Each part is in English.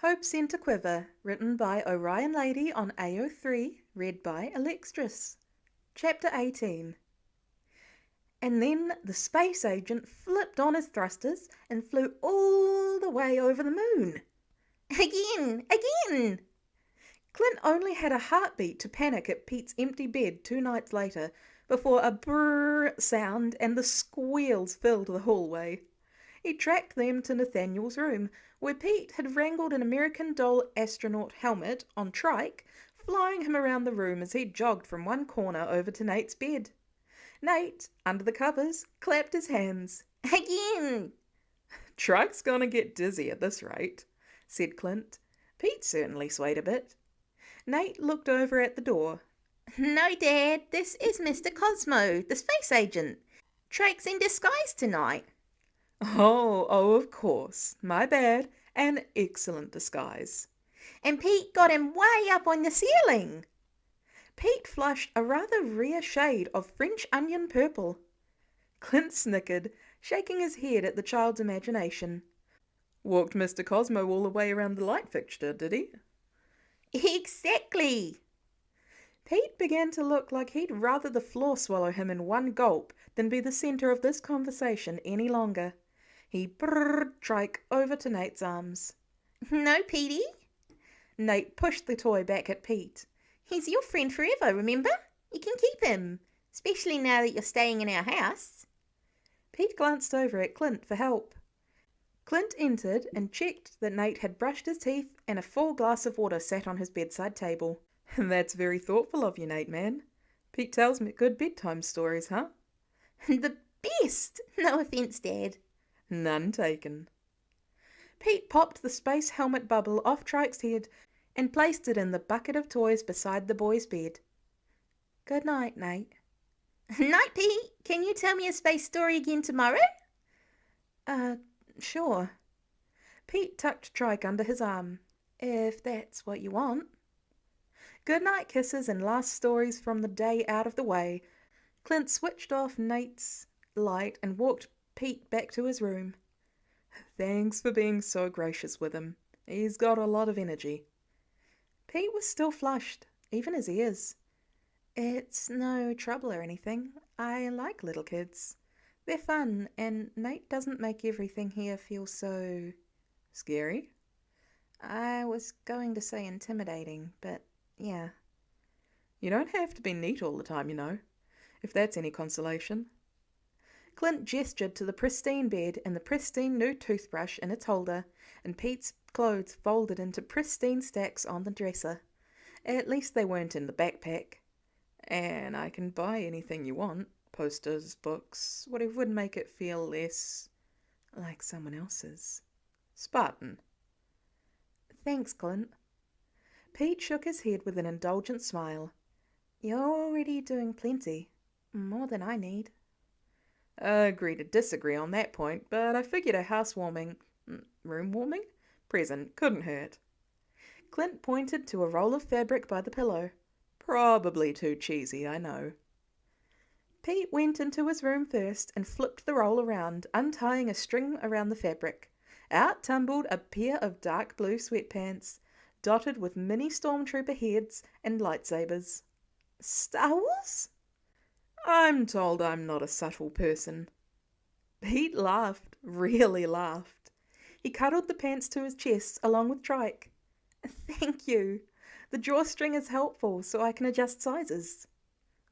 Hope Sent a Quiver, written by OrionLady on AO3, read by Alexstress. Chapter 18. And then the space agent flipped on his thrusters and flew all the way over the moon. Again! Again! Clint only had a heartbeat to panic at Pete's empty bed 2 nights later before a brrr sound and the squeals filled the hallway. He tracked them to Nathaniel's room, where Pete had wrangled an American Doll astronaut helmet on trike, flying him around the room as he jogged from one corner over to Nate's bed. Nate, under the covers, clapped his hands. Again! Trike's gonna get dizzy at this rate, said Clint. Pete certainly swayed a bit. Nate looked over at the door. No, Dad, this is Mr. Cosmo, the space agent. Trike's in disguise tonight. Oh, of course. My bad. An excellent disguise. And Pete got him way up on the ceiling. Pete flushed a rather rare shade of French onion purple. Clint snickered, shaking his head at the child's imagination. Walked Mr. Cosmo all the way around the light fixture, did he? Exactly. Pete began to look like he'd rather the floor swallow him in one gulp than be the centre of this conversation any longer. He brrred Trike over to Nate's arms. No, Petey. Nate pushed the toy back at Pete. He's your friend forever, remember? You can keep him, especially now that you're staying in our house. Pete glanced over at Clint for help. Clint entered and checked that Nate had brushed his teeth and a full glass of water sat on his bedside table. That's very thoughtful of you, Nate, man. Pete tells me good bedtime stories, huh? The best! No offence, Dad. None taken. Pete popped the space helmet bubble off Trike's head and placed it in the bucket of toys beside the boy's bed. Good night, Nate. Night, Pete. Can you tell me a space story again tomorrow? Sure. Pete tucked Trike under his arm, if that's what you want. Good night kisses and last stories from the day out of the way. Clint switched off Nate's light and walked Pete back to his room. Thanks for being so gracious with him. He's got a lot of energy. Pete was still flushed, even his ears. It's no trouble or anything. I like little kids. They're fun, and Nate doesn't make everything here feel so... Scary? I was going to say intimidating, but yeah. You don't have to be neat all the time, you know, if that's any consolation. Clint gestured to the pristine bed and the pristine new toothbrush in its holder, and Pete's clothes folded into pristine stacks on the dresser. At least they weren't in the backpack. And I can buy anything you want. Posters, books, whatever would make it feel less like someone else's. Spartan. Thanks, Clint. Pete shook his head with an indulgent smile. You're already doing plenty. More than I need. Agree to disagree on that point, but I figured a room warming present couldn't hurt. Clint pointed to a roll of fabric by the pillow. Probably too cheesy, I know. Pete went into his room first and flipped the roll around, untying a string around the fabric. Out tumbled a pair of dark blue sweatpants, dotted with mini stormtrooper heads and lightsabers. Star Wars? I'm told I'm not a subtle person. Pete laughed, really laughed. He cuddled the pants to his chest along with Trike. Thank you. The drawstring is helpful so I can adjust sizes.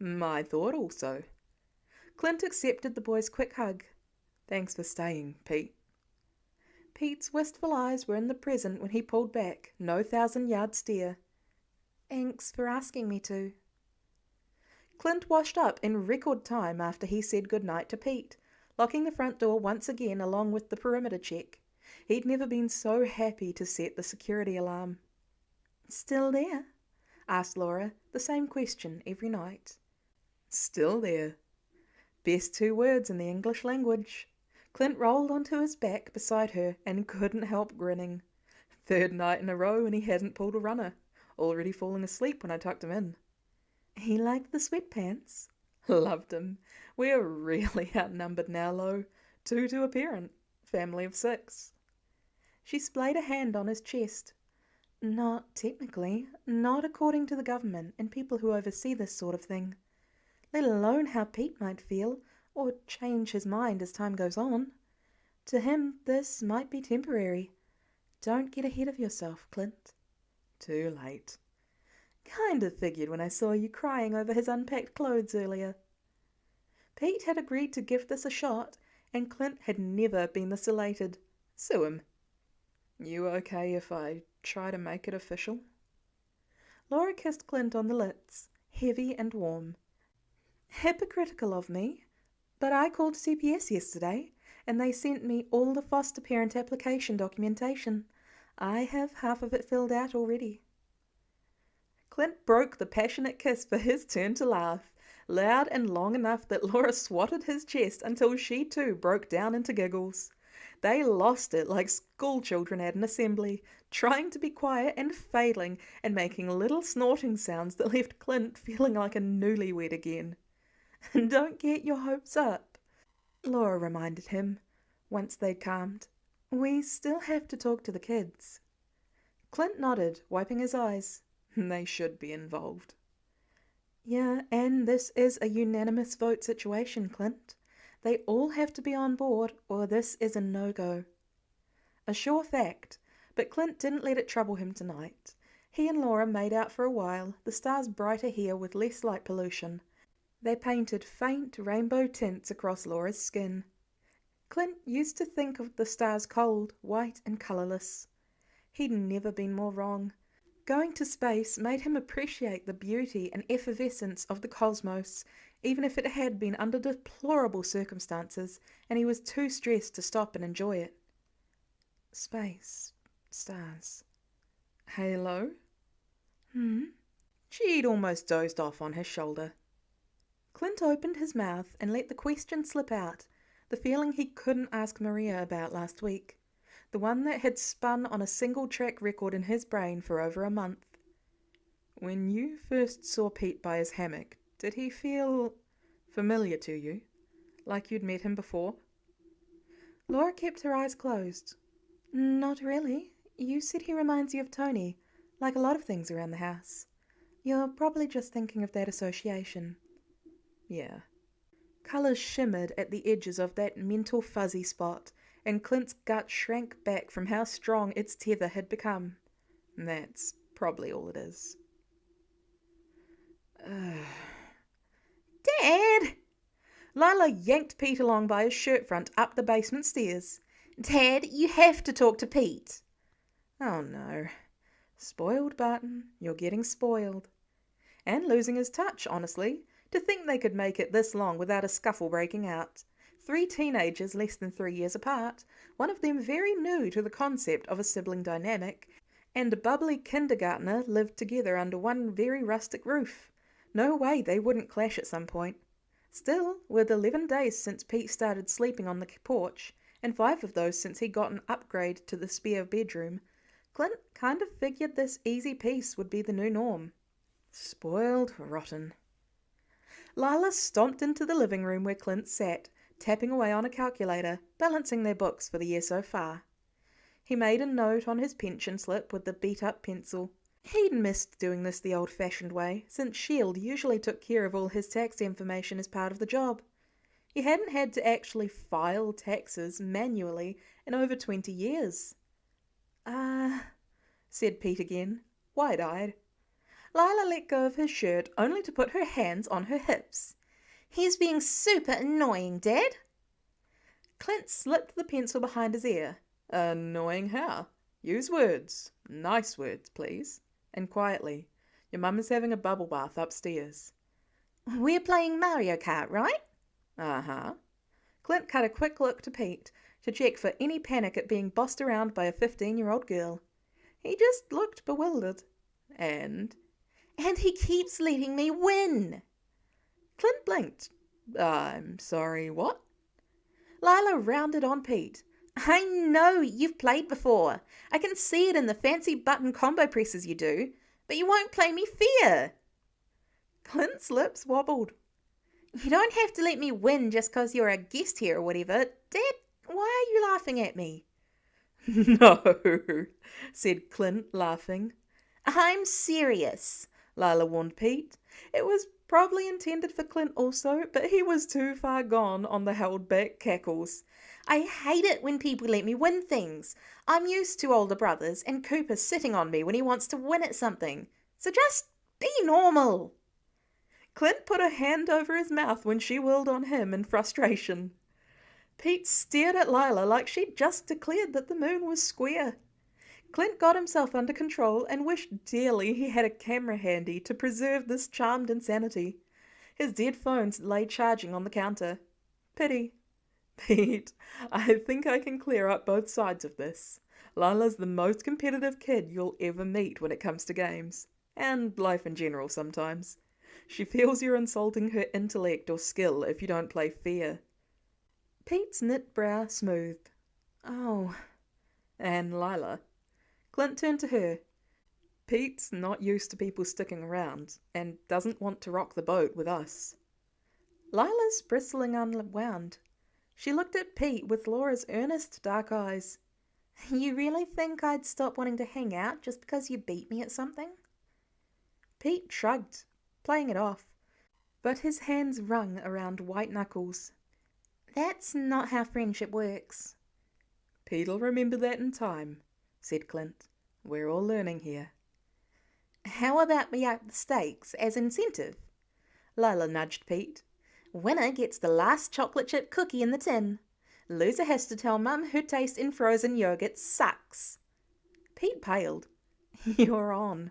My thought also. Clint accepted the boy's quick hug. Thanks for staying, Pete. Pete's wistful eyes were in the present when he pulled back, no 1,000-yard stare. Thanks for asking me to. Clint washed up in record time after he said goodnight to Pete, locking the front door once again along with the perimeter check. He'd never been so happy to set the security alarm. Still there? Asked Laura, the same question every night. Still there. Best 2 words in the English language. Clint rolled onto his back beside her and couldn't help grinning. 3rd night in a row and he hadn't pulled a runner, already falling asleep when I tucked him in. He liked the sweatpants. Loved him. We're really outnumbered now, Lo. 2 to a parent. Family of 6. She splayed a hand on his chest. Not technically, not according to the government and people who oversee this sort of thing. Let alone how Pete might feel, or change his mind as time goes on. To him, this might be temporary. Don't get ahead of yourself, Clint. Too late. Kind of figured when I saw you crying over his unpacked clothes earlier. Pete had agreed to give this a shot, and Clint had never been this elated. Sue him. You okay if I try to make it official? Laura kissed Clint on the lips, heavy and warm. Hypocritical of me, but I called CPS yesterday, and they sent me all the foster parent application documentation. I have half of it filled out already. Clint broke the passionate kiss for his turn to laugh, loud and long enough that Laura swatted his chest until she too broke down into giggles. They lost it like schoolchildren at an assembly, trying to be quiet and failing and making little snorting sounds that left Clint feeling like a newlywed again. Don't get your hopes up, Laura reminded him, once they'd calmed. We still have to talk to the kids. Clint nodded, wiping his eyes. They should be involved. Yeah, and this is a unanimous vote situation, Clint. They all have to be on board, or this is a no-go. A sure fact, but Clint didn't let it trouble him tonight. He and Laura made out for a while, the stars brighter here with less light pollution. They painted faint rainbow tints across Laura's skin. Clint used to think of the stars cold, white and colourless. He'd never been more wrong. Going to space made him appreciate the beauty and effervescence of the cosmos, even if it had been under deplorable circumstances, and he was too stressed to stop and enjoy it. Space. Stars. Halo? She'd almost dozed off on his shoulder. Clint opened his mouth and let the question slip out, the feeling he couldn't ask Maria about last week. The one that had spun on a single-track record in his brain for over a month. When you first saw Pete by his hammock, did he feel familiar to you? Like you'd met him before? Laura kept her eyes closed. Not really. You said he reminds you of Tony, like a lot of things around the house. You're probably just thinking of that association. Yeah. Colours shimmered at the edges of that mental fuzzy spot, and Clint's gut shrank back from how strong its tether had become. That's probably all it is. Dad! Lila yanked Pete along by his shirt front up the basement stairs. Dad, you have to talk to Pete. Oh no. Spoiled, Barton. You're getting spoiled. And losing his touch, honestly. To think they could make it this long without a scuffle breaking out. 3 teenagers less than 3 years apart, one of them very new to the concept of a sibling dynamic, and a bubbly kindergartner lived together under one very rustic roof. No way they wouldn't clash at some point. Still, with 11 days since Pete started sleeping on the porch, and 5 of those since he got an upgrade to the spare bedroom, Clint kind of figured this easy peace would be the new norm. Spoiled rotten. Lila stomped into the living room where Clint sat, tapping away on a calculator, balancing their books for the year so far. He made a note on his pension slip with the beat-up pencil. He'd missed doing this the old-fashioned way, since Shield usually took care of all his tax information as part of the job. He hadn't had to actually file taxes manually in over 20 years. Said Pete again, wide-eyed. Lila let go of his shirt, only to put her hands on her hips. He's being super annoying, Dad. Clint slipped the pencil behind his ear. Annoying how? Use words. Nice words, please. And quietly. Your mum is having a bubble bath upstairs. We're playing Mario Kart, right? Uh-huh. Clint cut a quick look to Pete to check for any panic at being bossed around by a 15-year-old girl. He just looked bewildered. And he keeps letting me win. Clint blinked. I'm sorry, what? Lila rounded on Pete. I know you've played before. I can see it in the fancy button combo presses you do, but you won't play me fair. Clint's lips wobbled. You don't have to let me win just 'cause you're a guest here or whatever. Dad, why are you laughing at me? No, said Clint, laughing. I'm serious, Lila warned Pete. It was probably intended for Clint also, but he was too far gone on the held back cackles. I hate it when people let me win things. I'm used to older brothers and Cooper sitting on me when he wants to win at something. So just be normal. Clint put a hand over his mouth when she whirled on him in frustration. Pete stared at Lila like she'd just declared that the moon was square. Clint got himself under control and wished dearly he had a camera handy to preserve this charmed insanity. His dead phone lay charging on the counter. Pity. Pete, I think I can clear up both sides of this. Lila's the most competitive kid you'll ever meet when it comes to games. And life in general sometimes. She feels you're insulting her intellect or skill if you don't play fair. Pete's knit brow smoothed. Oh. And Lila. Clint turned to her. Pete's not used to people sticking around, and doesn't want to rock the boat with us. Lila's bristling unwound. She looked at Pete with Laura's earnest dark eyes. You really think I'd stop wanting to hang out just because you beat me at something? Pete shrugged, playing it off, but his hands wrung around white knuckles. That's not how friendship works. Pete'll remember that in time, said Clint. We're all learning here. How about we up the stakes as incentive? Lila nudged Pete. Winner gets the last chocolate chip cookie in the tin. Loser has to tell Mum her taste in frozen yogurt sucks. Pete paled. You're on.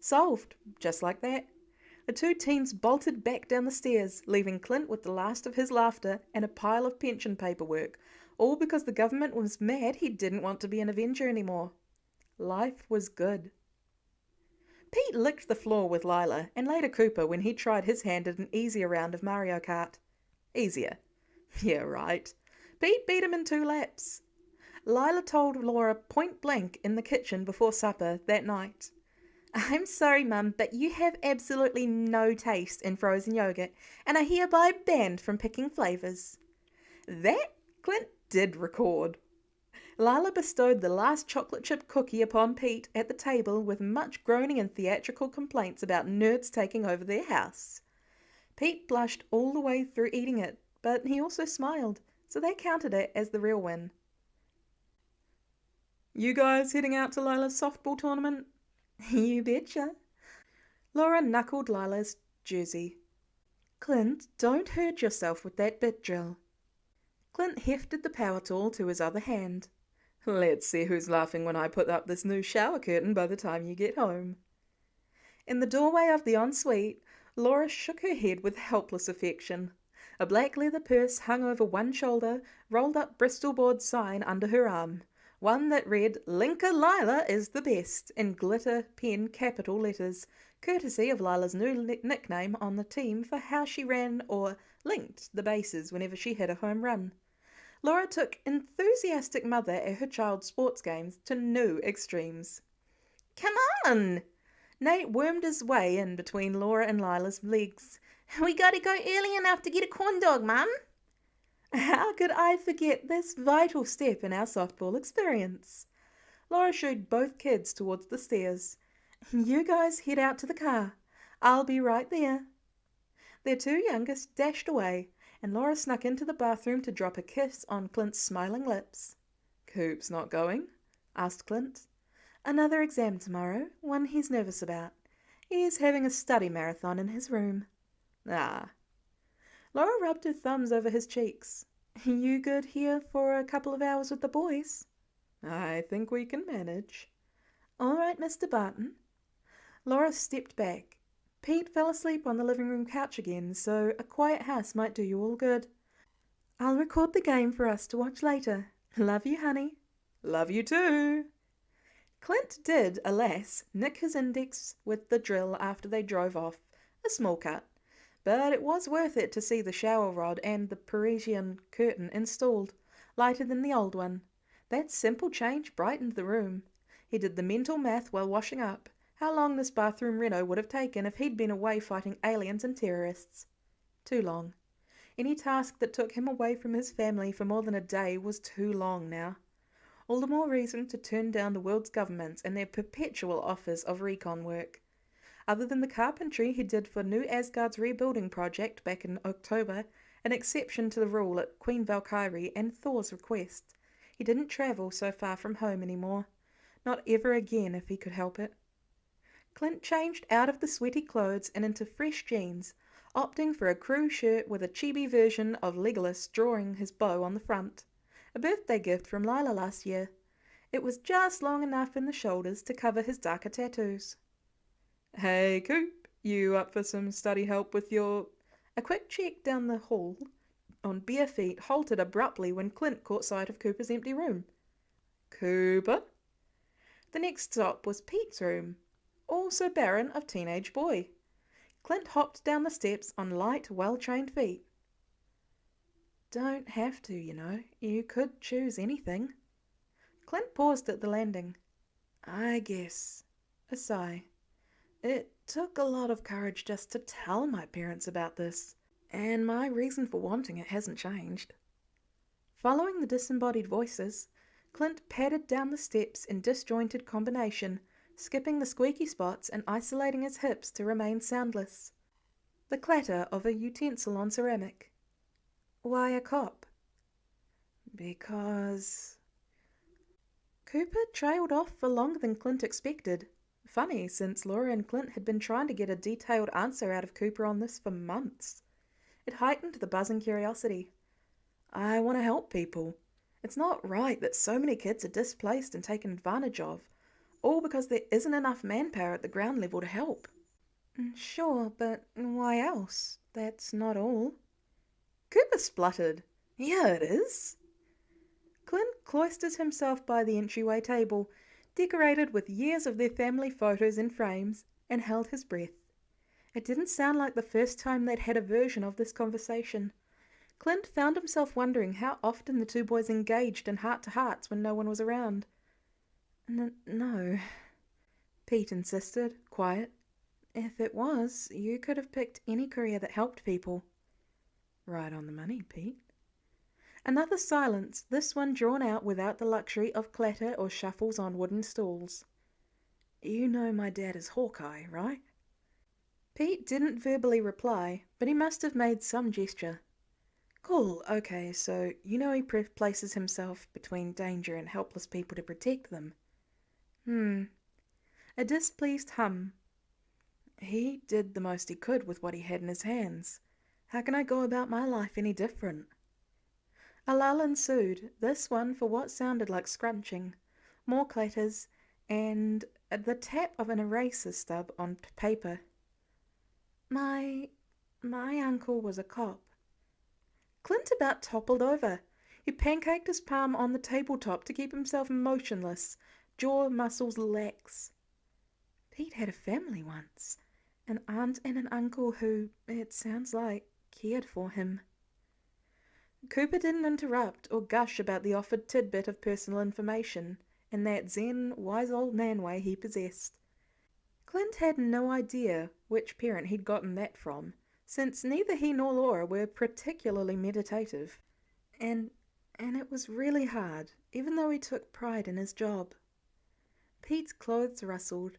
Solved, just like that. The two teens bolted back down the stairs, leaving Clint with the last of his laughter and a pile of pension paperwork, all because the government was mad he didn't want to be an Avenger anymore. Life was good. Pete licked the floor with Lila and later Cooper when he tried his hand at an easier round of Mario Kart. Easier. Yeah, right. Pete beat him in 2 laps. Lila told Laura point blank in the kitchen before supper that night. I'm sorry, Mum, but you have absolutely no taste in frozen yogurt and are hereby banned from picking flavours. That Clint did record. Lila bestowed the last chocolate chip cookie upon Pete at the table with much groaning and theatrical complaints about nerds taking over their house. Pete blushed all the way through eating it, but he also smiled, so they counted it as the real win. You guys heading out to Lila's softball tournament? You betcha. Laura knuckled Lila's jersey. Clint, don't hurt yourself with that bit drill. Clint hefted the power tool to his other hand. Let's see who's laughing when I put up this new shower curtain by the time you get home. In the doorway of the ensuite, Laura shook her head with helpless affection. A black leather purse hung over one shoulder, rolled up Bristol board sign under her arm. One that read, Linka Lila is the best, in glitter pen capital letters, courtesy of Lila's new nickname on the team for how she ran or linked the bases whenever she hit a home run. Laura took enthusiastic mother at her child's sports games to new extremes. Come on! Nate wormed his way in between Laura and Lila's legs. We gotta go early enough to get a corn dog, Mum. How could I forget this vital step in our softball experience? Laura shooed both kids towards the stairs. You guys head out to the car. I'll be right there. Their 2 youngest dashed away, and Laura snuck into the bathroom to drop a kiss on Clint's smiling lips. Coop's not going? Asked Clint. Another exam tomorrow, one he's nervous about. He's having a study marathon in his room. Ah. Laura rubbed her thumbs over his cheeks. You good here for a couple of hours with the boys? I think we can manage. All right, Mr. Barton. Laura stepped back. Pete fell asleep on the living room couch again, so a quiet house might do you all good. I'll record the game for us to watch later. Love you, honey. Love you too. Clint did, alas, nick his index with the drill after they drove off. A small cut. But it was worth it to see the shower rod and the Parisian curtain installed, lighter than the old one. That simple change brightened the room. He did the mental math while washing up. How long this bathroom reno would have taken if he'd been away fighting aliens and terrorists. Too long. Any task that took him away from his family for more than a day was too long now. All the more reason to turn down the world's governments and their perpetual offers of recon work. Other than the carpentry he did for New Asgard's rebuilding project back in October, an exception to the rule at Queen Valkyrie and Thor's request, he didn't travel so far from home anymore. Not ever again if he could help it. Clint changed out of the sweaty clothes and into fresh jeans, opting for a crew shirt with a chibi version of Legolas drawing his bow on the front, a birthday gift from Lila last year. It was just long enough in the shoulders to cover his darker tattoos. "Hey, Coop, you up for some study help with your—" A quick check down the hall on bare feet halted abruptly when Clint caught sight of Cooper's empty room. "Cooper?" The next stop was Pete's room, also barren of teenage boy. Clint hopped down the steps on light, well-trained feet. "Don't have to, you know. You could choose anything." Clint paused at the landing. "I guess." A sigh. "It took a lot of courage just to tell my parents about this, and my reason for wanting it hasn't changed." Following the disembodied voices, Clint padded down the steps in disjointed combination, skipping the squeaky spots and isolating his hips to remain soundless. The clatter of a utensil on ceramic. "Why a cop?" "Because—" Cooper trailed off for longer than Clint expected. Funny, since Laura and Clint had been trying to get a detailed answer out of Cooper on this for months. It heightened the buzzing curiosity. "I want to help people. It's not right that so many kids are displaced and taken advantage of, all because there isn't enough manpower at the ground level to help." "Sure, but why else? That's not all." Cooper spluttered. "Yeah, it is." Clint cloistered himself by the entryway table, decorated with years of their family photos in frames, and held his breath. It didn't sound like the first time they'd had a version of this conversation. Clint found himself wondering how often the two boys engaged in heart-to-hearts when no one was around. No," Pete insisted, quiet. "If it was, you could have picked any career that helped people." "Right on the money, Pete." Another silence, this one drawn out without the luxury of clatter or shuffles on wooden stools. "You know my dad is Hawkeye, right?" Pete didn't verbally reply, but he must have made some gesture. "Cool, okay, so you know he places himself between danger and helpless people to protect them." A displeased hum. "He did the most he could with what he had in his hands. How can I go about my life any different?" A lull ensued, this one for what sounded like scrunching, more clatters, and the tap of an eraser stub on paper. My uncle was a cop." Clint about toppled over. He pancaked his palm on the tabletop to keep himself motionless, jaw muscles lax. Pete had a family once, an aunt and an uncle who, it sounds like, cared for him. Cooper didn't interrupt or gush about the offered tidbit of personal information in that zen, wise old man way he possessed. Clint had no idea which parent he'd gotten that from, since neither he nor Laura were particularly meditative. And it was really hard, even though he took pride in his job. Pete's clothes rustled.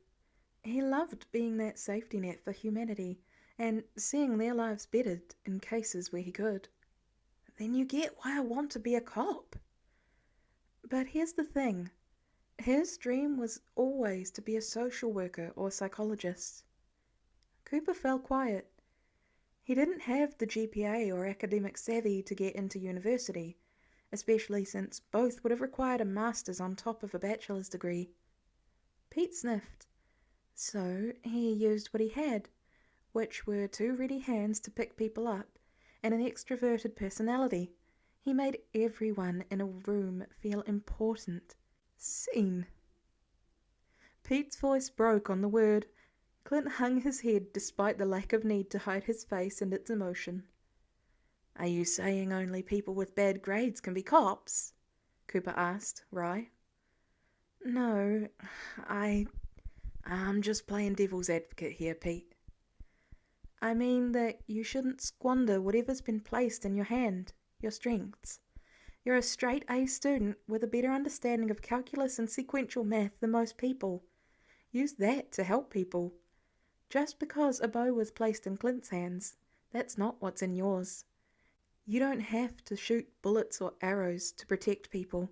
He loved being that safety net for humanity, and seeing their lives bettered in cases where he could. Then you get why I want to be a cop. But here's the thing. His dream was always to be a social worker or psychologist. Cooper fell quiet. He didn't have the GPA or academic savvy to get into university, especially since both would have required a master's on top of a bachelor's degree. Pete sniffed. So he used what he had, which were two ready hands to pick people up, and an extroverted personality. He made everyone in a room feel important, seen. Pete's voice broke on the word. Clint hung his head despite the lack of need to hide his face and its emotion. "Are you saying only people with bad grades can be cops?" Cooper asked, wry. "No, I'm just playing devil's advocate here, Pete. I mean that you shouldn't squander whatever's been placed in your hand, your strengths. You're a straight A student with a better understanding of calculus and sequential math than most people. Use that to help people. Just because a bow was placed in Clint's hands, that's not what's in yours. You don't have to shoot bullets or arrows to protect people.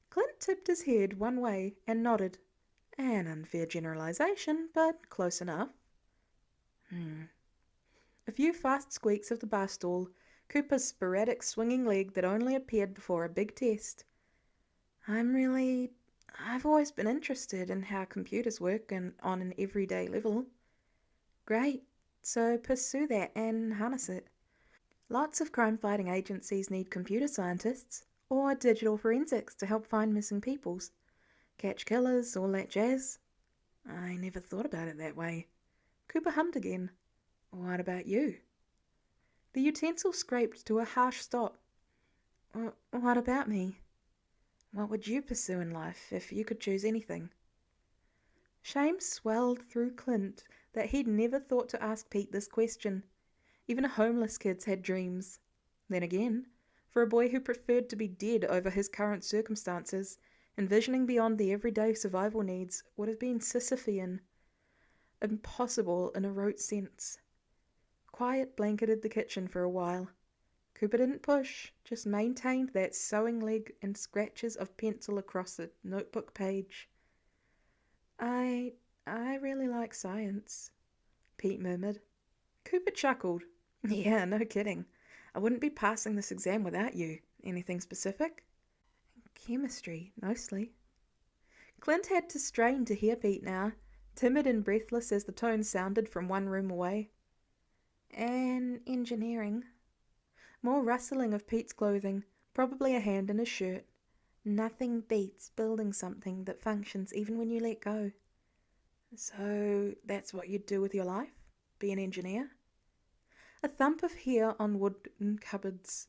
Clint tipped his head one way and nodded. An unfair generalization, but close enough. A few fast squeaks of the bar stool, Cooper's sporadic swinging leg that only appeared before a big test. I've always been interested in how computers work and on an everyday level. Great, so pursue that and harness it. Lots of crime-fighting agencies need computer scientists or digital forensics to help find missing peoples, catch killers, all that jazz. I never thought about it that way. Cooper hummed again. What about you? The utensil scraped to a harsh stop. What about me? What would you pursue in life if you could choose anything? Shame swelled through Clint that he'd never thought to ask Pete this question. Even homeless kids had dreams. Then again, for a boy who preferred to be dead over his current circumstances, envisioning beyond the everyday survival needs would have been Sisyphean. Impossible in a rote sense. Quiet blanketed the kitchen for a while. Cooper didn't push, just maintained that sewing leg and scratches of pencil across the notebook page. I really like science, Pete murmured. Cooper chuckled. Yeah, no kidding. I wouldn't be passing this exam without you. Anything specific? Chemistry, mostly. Clint had to strain to hear Pete now, timid and breathless as the tone sounded from one room away. And engineering. More rustling of Pete's clothing, probably a hand in his shirt. Nothing beats building something that functions even when you let go. So that's what you'd do with your life? Be an engineer? A thump of hair on wooden cupboards.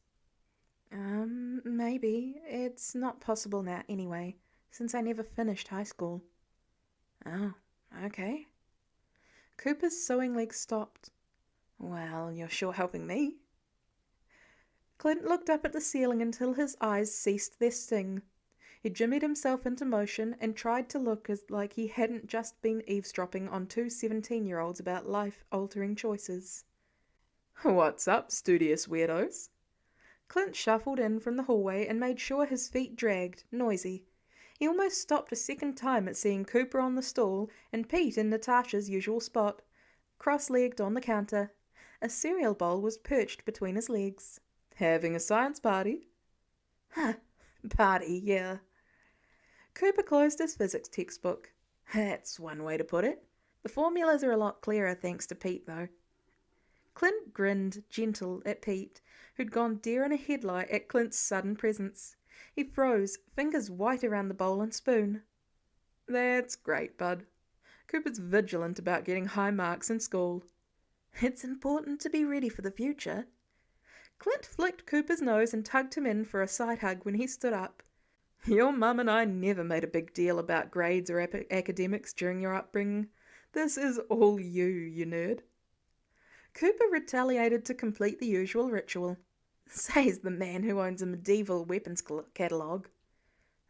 Maybe. It's not possible now anyway, since I never finished high school. Oh, okay. Cooper's sewing leg stopped. Well, you're sure helping me. Clint looked up at the ceiling until his eyes ceased their sting. He jimmied himself into motion and tried to look like he hadn't just been eavesdropping on two 17-year-olds about life-altering choices. What's up, studious weirdos? Clint shuffled in from the hallway and made sure his feet dragged, noisy. He almost stopped a second time at seeing Cooper on the stool and Pete in Natasha's usual spot, cross-legged on the counter. A cereal bowl was perched between his legs. Having a science party? Huh, party, yeah. Cooper closed his physics textbook. That's one way to put it. The formulas are a lot clearer thanks to Pete, though. Clint grinned, gentle, at Pete, who'd gone deer in a headlight at Clint's sudden presence. He froze, fingers white around the bowl and spoon. That's great, bud. Cooper's vigilant about getting high marks in school. It's important to be ready for the future. Clint flicked Cooper's nose and tugged him in for a side hug when he stood up. Your mum and I never made a big deal about grades or academics during your upbringing. This is all you nerd. Cooper retaliated to complete the usual ritual. Says the man who owns a medieval weapons catalogue.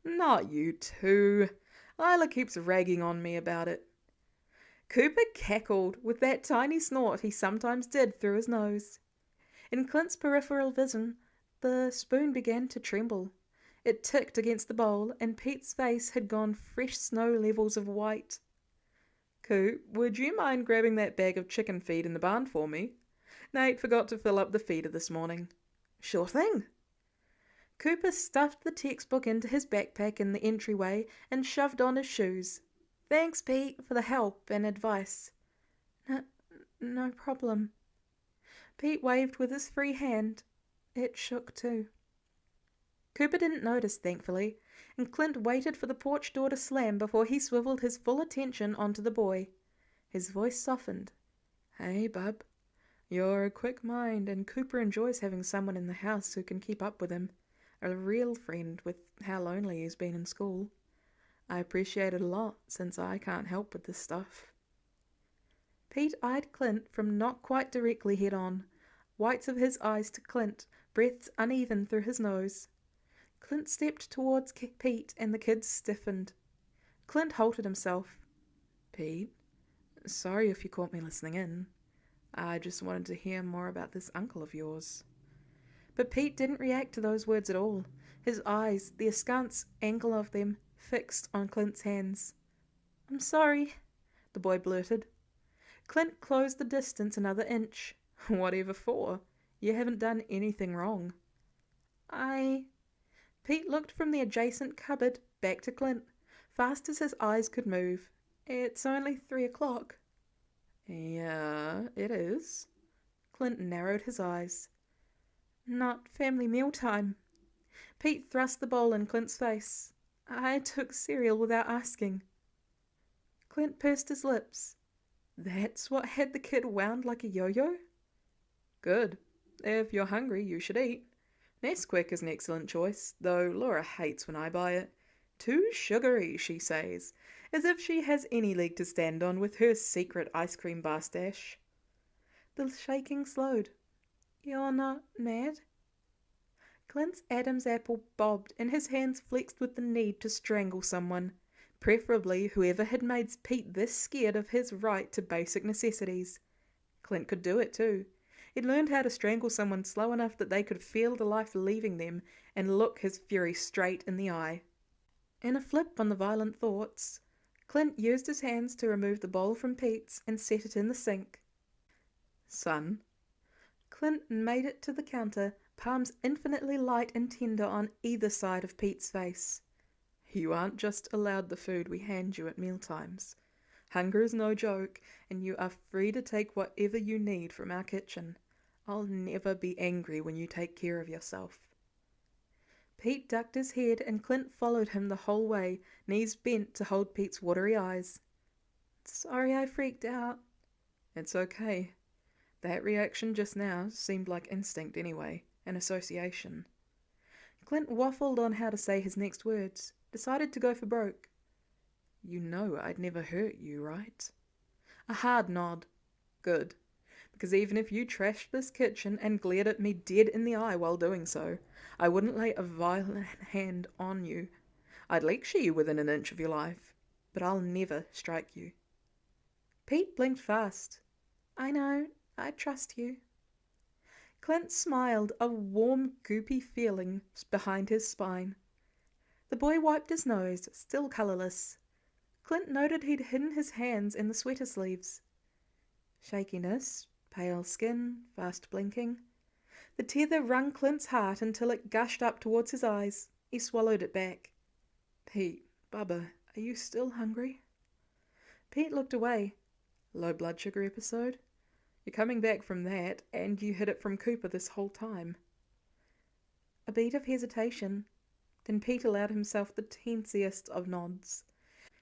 Not you two. Isla keeps ragging on me about it. Cooper cackled with that tiny snort he sometimes did through his nose. In Clint's peripheral vision, the spoon began to tremble. It ticked against the bowl, and Pete's face had gone fresh snow levels of white. Coop, would you mind grabbing that bag of chicken feed in the barn for me? Nate forgot to fill up the feeder this morning. Sure thing. Cooper stuffed the textbook into his backpack in the entryway and shoved on his shoes. Thanks, Pete, for the help and advice. No problem. Pete waved with his free hand. It shook too. Cooper didn't notice, thankfully, and Clint waited for the porch door to slam before he swiveled his full attention onto the boy. His voice softened. Hey, bub. You're a quick mind, and Cooper enjoys having someone in the house who can keep up with him. A real friend with how lonely he's been in school. I appreciate it a lot, since I can't help with this stuff. Pete eyed Clint from not quite directly head-on, whites of his eyes to Clint, breaths uneven through his nose. Clint stepped towards Pete and the kids stiffened. Clint halted himself. "Pete, sorry if you caught me listening in. I just wanted to hear more about this uncle of yours." But Pete didn't react to those words at all, his eyes, the askance angle of them, fixed on Clint's hands. "I'm sorry," the boy blurted. Clint closed the distance another inch. "Whatever for? You haven't done anything wrong." Pete looked from the adjacent cupboard back to Clint, fast as his eyes could move. "It's only 3 o'clock." "Yeah, it is." Clint narrowed his eyes. "Not family mealtime." Pete thrust the bowl in Clint's face. "I took cereal without asking." Clint pursed his lips. "That's what had the kid wound like a yo-yo?" "Good. If you're hungry, you should eat. Nesquik is an excellent choice, though Laura hates when I buy it. Too sugary, she says, as if she has any leg to stand on with her secret ice cream bar stash." The shaking slowed. "You're not mad?" Clint's Adam's apple bobbed and his hands flexed with the need to strangle someone, preferably whoever had made Pete this scared of his right to basic necessities. Clint could do it too. He'd learned how to strangle someone slow enough that they could feel the life leaving them and look his fury straight in the eye. In a flip on the violent thoughts, Clint used his hands to remove the bowl from Pete's and set it in the sink. "Son." Clint made it to the counter, palms infinitely light and tender on either side of Pete's face. "You aren't just allowed the food we hand you at mealtimes. Hunger is no joke, and you are free to take whatever you need from our kitchen. I'll never be angry when you take care of yourself." Pete ducked his head and Clint followed him the whole way, knees bent to hold Pete's watery eyes. "Sorry I freaked out." "It's okay. That reaction just now seemed like instinct anyway, an association." Clint waffled on how to say his next words, decided to go for broke. "You know I'd never hurt you, right?" A hard nod. "Good. Because even if you trashed this kitchen and glared at me dead in the eye while doing so, I wouldn't lay a violent hand on you. I'd lecture you within an inch of your life, but I'll never strike you." Pete blinked fast. "I know. I trust you." Clint smiled, a warm, goopy feeling behind his spine. The boy wiped his nose, still colourless. Clint noted he'd hidden his hands in the sweater sleeves. Shakiness, pale skin, fast blinking. The tether wrung Clint's heart until it gushed up towards his eyes. He swallowed it back. "Pete, Bubba, are you still hungry?" Pete looked away. "Low blood sugar episode? You're coming back from that, and you hid it from Cooper this whole time." A beat of hesitation. Then Pete allowed himself the tensiest of nods.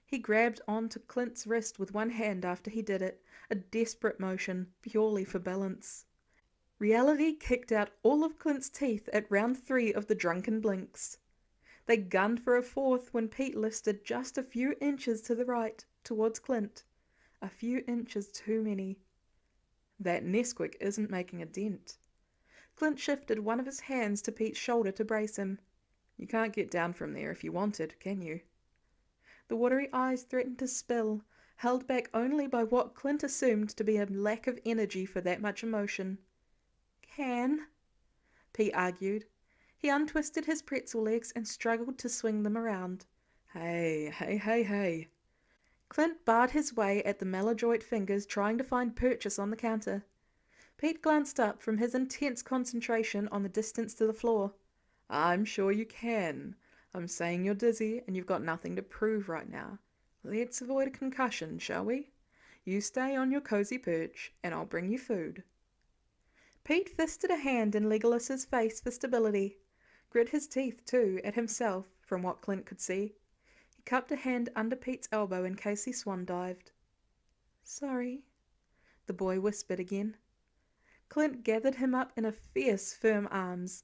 He grabbed onto Clint's wrist with one hand after he did it, a desperate motion, purely for balance. Reality kicked out all of Clint's teeth at round 3 of the drunken blinks. They gunned for a fourth when Pete listed just a few inches to the right, towards Clint. A few inches too many. That Nesquik isn't making a dent. Clint shifted one of his hands to Pete's shoulder to brace him. "You can't get down from there if you wanted, can you?" The watery eyes threatened to spill, held back only by what Clint assumed to be a lack of energy for that much emotion. "Can," Pete argued. He untwisted his pretzel legs and struggled to swing them around. Hey. Clint barred his way at the maladroit fingers trying to find purchase on the counter. Pete glanced up from his intense concentration on the distance to the floor. "I'm sure you can. I'm saying you're dizzy and you've got nothing to prove right now. Let's avoid a concussion, shall we? You stay on your cozy perch and I'll bring you food." Pete fisted a hand in Legolas's face for stability. Grit his teeth, too, at himself, from what Clint could see. He cupped a hand under Pete's elbow in case he swan dived. "Sorry," the boy whispered again. Clint gathered him up in a fierce, firm arms.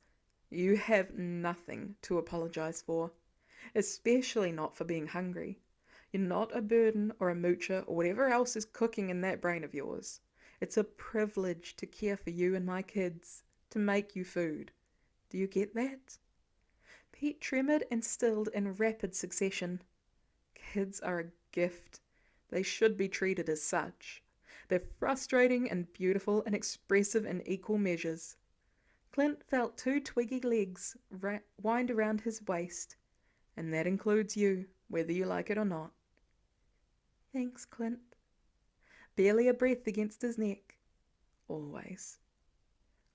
"You have nothing to apologize for, especially not for being hungry. You're not a burden or a moocher or whatever else is cooking in that brain of yours. It's a privilege to care for you and my kids, to make you food. Do you get that? Pete tremoured and stilled in rapid succession. Kids are a gift. They should be treated as such. They're frustrating and beautiful and expressive in equal measures. Clint felt 2 twiggy legs wind around his waist. And that includes you, whether you like it or not. Thanks, Clint. Barely a breath against his neck. Always.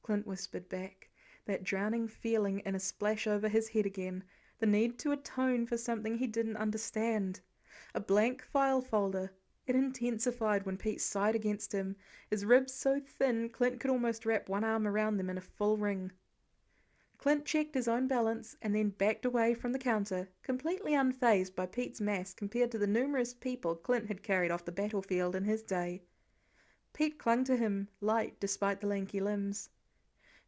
Clint whispered back, that drowning feeling in a splash over his head again, the need to atone for something he didn't understand. A blank file folder. It intensified when Pete sighed against him, his ribs so thin Clint could almost wrap one arm around them in a full ring. Clint checked his own balance and then backed away from the counter, completely unfazed by Pete's mass compared to the numerous people Clint had carried off the battlefield in his day. Pete clung to him, light despite the lanky limbs.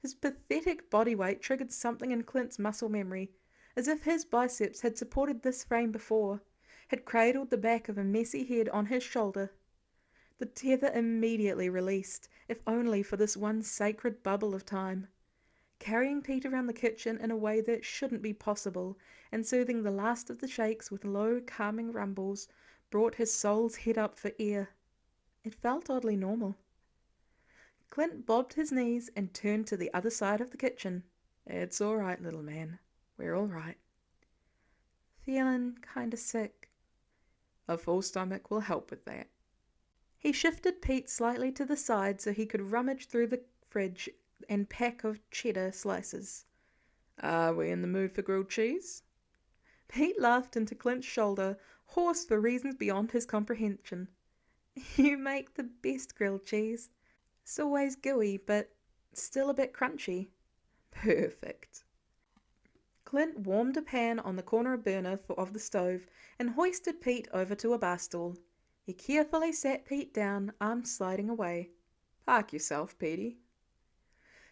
His pathetic body weight triggered something in Clint's muscle memory, as if his biceps had supported this frame before, had cradled the back of a messy head on his shoulder. The tether immediately released, if only for this one sacred bubble of time. Carrying Pete around the kitchen in a way that shouldn't be possible, and soothing the last of the shakes with low, calming rumbles, brought his soul's head up for air. It felt oddly normal. Clint bobbed his knees and turned to the other side of the kitchen. It's all right, little man. We're all right. Feeling kinda sick. A full stomach will help with that. He shifted Pete slightly to the side so he could rummage through the fridge and pack of cheddar slices. Are we in the mood for grilled cheese? Pete laughed into Clint's shoulder, hoarse for reasons beyond his comprehension. You make the best grilled cheese. It's always gooey, but still a bit crunchy. Perfect. Clint warmed a pan on the corner burner of the stove and hoisted Pete over to a bar stool. He carefully sat Pete down, arms sliding away. Park yourself, Petey.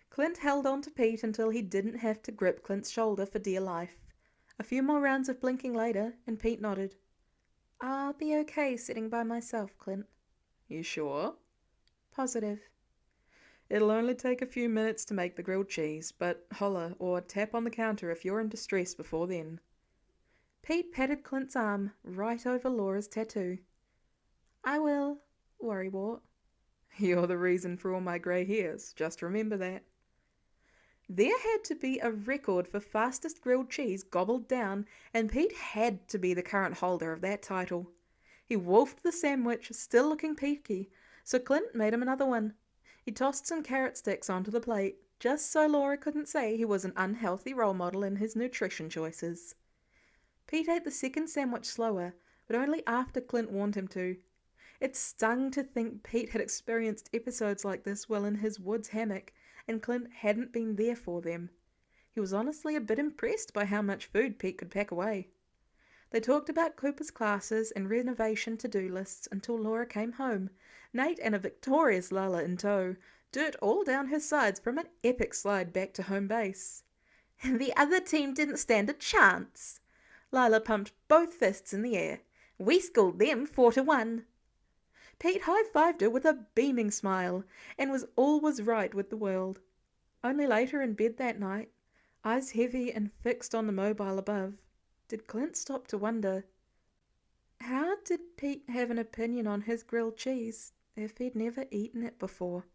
Clint held on to Pete until he didn't have to grip Clint's shoulder for dear life. A few more rounds of blinking later, and Pete nodded. I'll be okay sitting by myself, Clint. You sure? Positive. It'll only take a few minutes to make the grilled cheese, but holler or tap on the counter if you're in distress before then. Pete patted Clint's arm right over Laura's tattoo. I will, worrywart. You're the reason for all my grey hairs, just remember that. There had to be a record for fastest grilled cheese gobbled down, and Pete had to be the current holder of that title. He wolfed the sandwich, still looking peaky, so Clint made him another one. He tossed some carrot sticks onto the plate, just so Laura couldn't say he was an unhealthy role model in his nutrition choices. Pete ate the second sandwich slower, but only after Clint warned him to. It stung to think Pete had experienced episodes like this while in his woods hammock, and Clint hadn't been there for them. He was honestly a bit impressed by how much food Pete could pack away. They talked about Cooper's classes and renovation to-do lists until Laura came home, Nate and a victorious Lala in tow, dirt all down her sides from an epic slide back to home base. The other team didn't stand a chance. Lila pumped both fists in the air. We schooled them 4-1. Pete high-fived her with a beaming smile, and all was right with the world. Only later in bed that night, eyes heavy and fixed on the mobile above, did Clint stop to wonder, how did Pete have an opinion on his grilled cheese if he'd never eaten it before?